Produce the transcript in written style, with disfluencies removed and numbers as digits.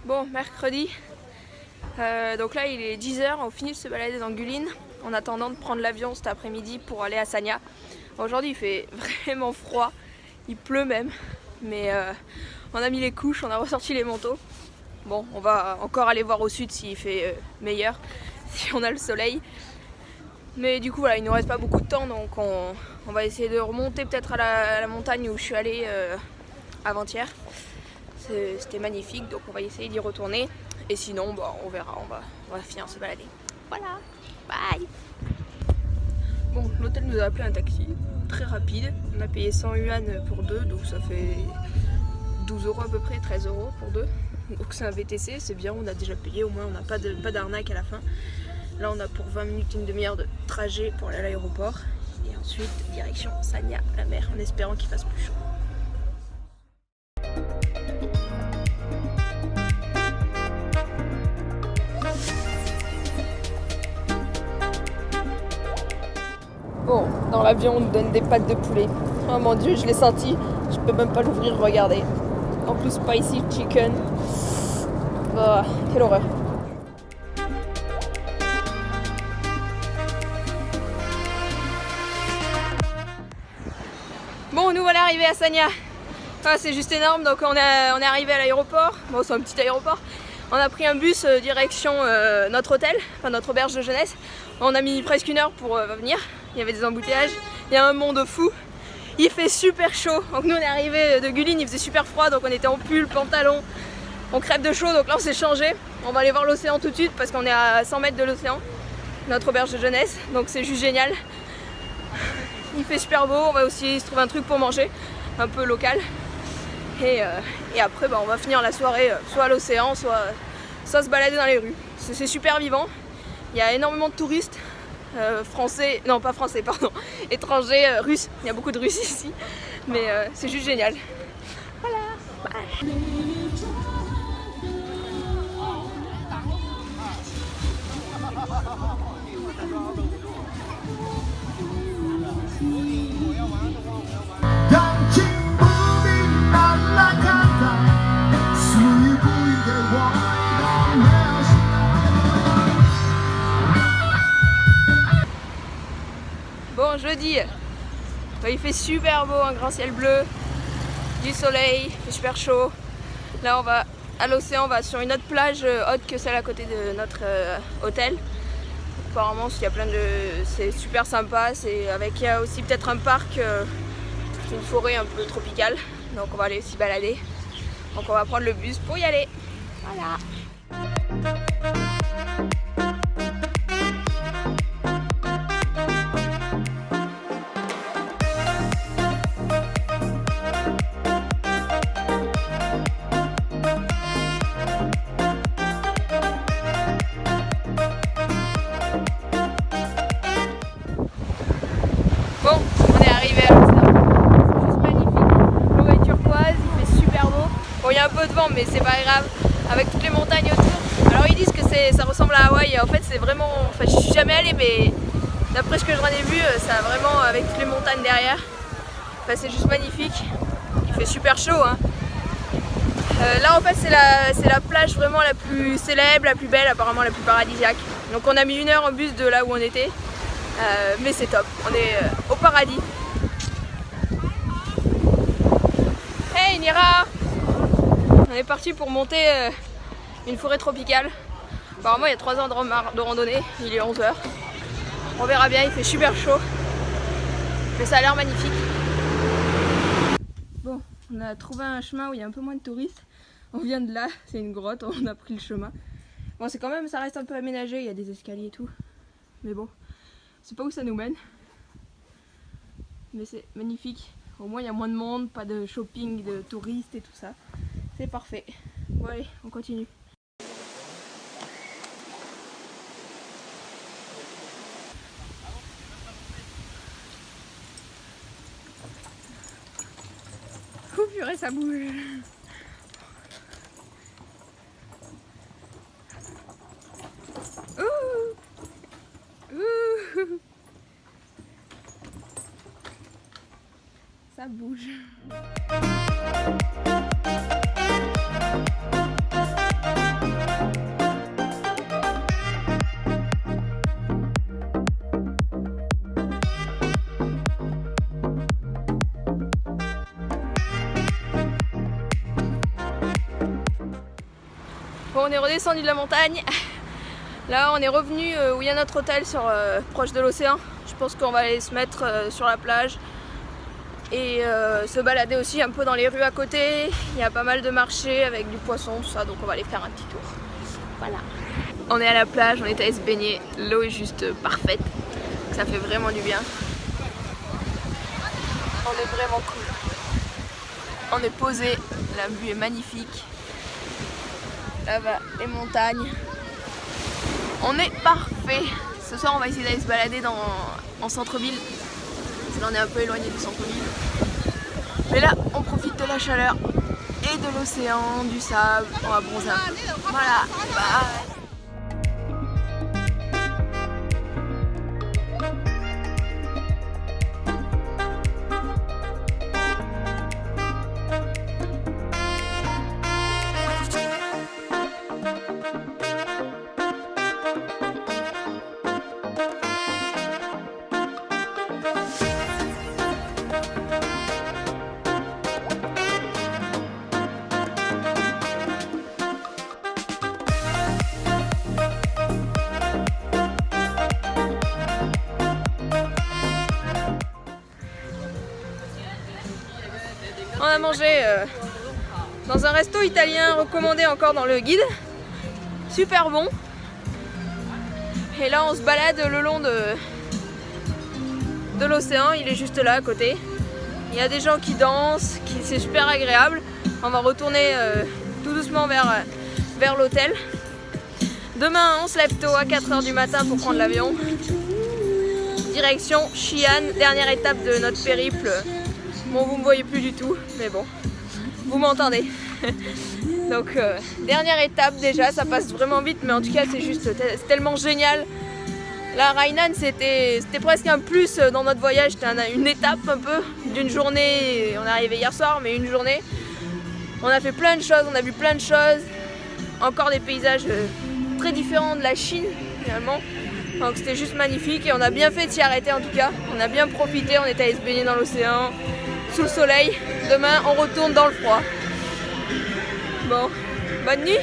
Bon, mercredi, donc là il est 10h, on finit de se balader dans Gullin en attendant de prendre l'avion cet après-midi pour aller à Sanya. Aujourd'hui il fait vraiment froid, il pleut même, mais on a mis les couches, on a ressorti les manteaux. Bon, on va encore aller voir au sud s'il fait meilleur, si on a le soleil. Mais du coup voilà, il nous reste pas beaucoup de temps, donc on va essayer de remonter peut-être à la montagne où je suis allée avant-hier. C'était magnifique, donc on va essayer d'y retourner. Et sinon, bon, on verra, on va finir de se balader. Voilà, bye. Bon, l'hôtel nous a appelé un taxi, très rapide. On a payé 100 yuan pour deux, donc ça fait 12 € à peu près, 13 € pour deux. Donc c'est un VTC, c'est bien, on a déjà payé, au moins on n'a pas d'arnaque à la fin. Là on a pour 20 minutes, une demi-heure de trajet pour aller à l'aéroport. Et ensuite, direction Sanya, la mer, en espérant qu'il fasse plus chaud. Bon, dans l'avion on nous donne des pâtes de poulet. Oh mon dieu, je l'ai senti, je peux même pas l'ouvrir, regardez. En plus spicy chicken. Oh, quelle horreur. Bon, nous voilà arrivés à Sanya. Ah, c'est juste énorme, donc on est arrivé à l'aéroport. Bon, c'est un petit aéroport. On a pris un bus direction notre hôtel, enfin notre auberge de jeunesse. On a mis presque 1 heure pour venir. Il y avait des embouteillages, il y a un monde fou. Il fait super chaud. Donc nous on est arrivé de Gullin, il faisait super froid, donc on était en pull, pantalon. On crève de chaud, donc là on s'est changé. On va aller voir l'océan tout de suite parce qu'on est à 100 mètres de l'océan, notre auberge de jeunesse. Donc c'est juste génial. Il fait super beau, on va aussi se trouver un truc pour manger, un peu local. Et après on va finir la soirée soit à l'océan, soit se balader dans les rues. C'est super vivant. Il y a énormément de touristes français, non pas français, pardon, étrangers, russes. Il y a beaucoup de Russes ici, mais c'est juste génial. Voilà, bye. Bon, jeudi, il fait super beau, un grand ciel bleu, du soleil, il fait super chaud. Là on va à l'océan, on va sur une autre plage haute que celle à côté de notre hôtel. Apparemment c'est super sympa, il y a aussi peut-être un parc, une forêt un peu tropicale. Donc on va aller s'y balader. Donc on va prendre le bus pour y aller. Voilà. Bon, on est arrivé à l'océan. C'est juste magnifique. L'eau est turquoise, il fait super beau. Bon, il y a un peu de vent, mais c'est pas grave. Avec toutes les montagnes autour. Alors ils disent que ça ressemble à Hawaï. En fait, c'est vraiment. Enfin, je suis jamais allée, mais d'après ce que j'en ai vu, ça a vraiment avec toutes les montagnes derrière. Enfin, c'est juste magnifique. Il fait super chaud, hein. Là, en fait, c'est la plage vraiment la plus célèbre, la plus belle, apparemment la plus paradisiaque. Donc, on a mis 1 heure en bus de là où on était. Mais c'est top, on est au paradis. Hey Nira! On est parti pour monter une forêt tropicale. Apparemment il y a 3 heures de randonnée, il est 11h. On verra bien, il fait super chaud. Mais ça a l'air magnifique. Bon, on a trouvé un chemin où il y a un peu moins de touristes. On vient de là, c'est une grotte, on a pris le chemin. Bon, c'est quand même, ça reste un peu aménagé, il y a des escaliers et tout. Mais bon. Je sais pas où ça nous mène, mais c'est magnifique. Au moins il y a moins de monde, pas de shopping, de touristes et tout ça. C'est parfait. Bon allez, on continue. Ouh purée, ça bouge. Ça bouge. Bon, on est redescendu de la montagne. Là, on est revenu où il y a notre hôtel proche de l'océan. Je pense qu'on va aller se mettre sur la plage et se balader aussi un peu dans les rues à côté. Il y a pas mal de marchés avec du poisson, tout ça, donc on va aller faire un petit tour. Voilà. On est à la plage, on est allé se baigner. L'eau est juste parfaite. Ça fait vraiment du bien. On est vraiment cool. On est posé, la vue est magnifique. Là-bas, les montagnes. On est parfait. Ce soir, on va essayer d'aller se balader en centre-ville. Parce que là, on est un peu éloigné du centre-ville. Mais là, on profite de la chaleur et de l'océan, du sable. On va bronzer un peu. Voilà, bye. On a mangé dans un resto italien recommandé encore dans le guide. Super bon. Et là on se balade le long de l'océan, il est juste là à côté. Il y a des gens qui dansent, c'est super agréable. On va retourner tout doucement vers l'hôtel. Demain on se lève tôt à 4 h du matin pour prendre l'avion. Direction Xi'an, dernière étape de notre périple. Bon, vous me voyez plus du tout, mais bon, vous m'entendez. Donc, dernière étape déjà, ça passe vraiment vite, mais en tout cas, c'est tellement génial. La Hainan, c'était presque un plus dans notre voyage, c'était une étape un peu d'une journée. On est arrivé hier soir, mais une journée. On a fait plein de choses, on a vu plein de choses. Encore des paysages très différents de la Chine, finalement. Donc, c'était juste magnifique et on a bien fait de s'y arrêter en tout cas. On a bien profité, on est allé se baigner dans l'océan. Sous le soleil. Demain, on retourne dans le froid. Bon, bonne nuit.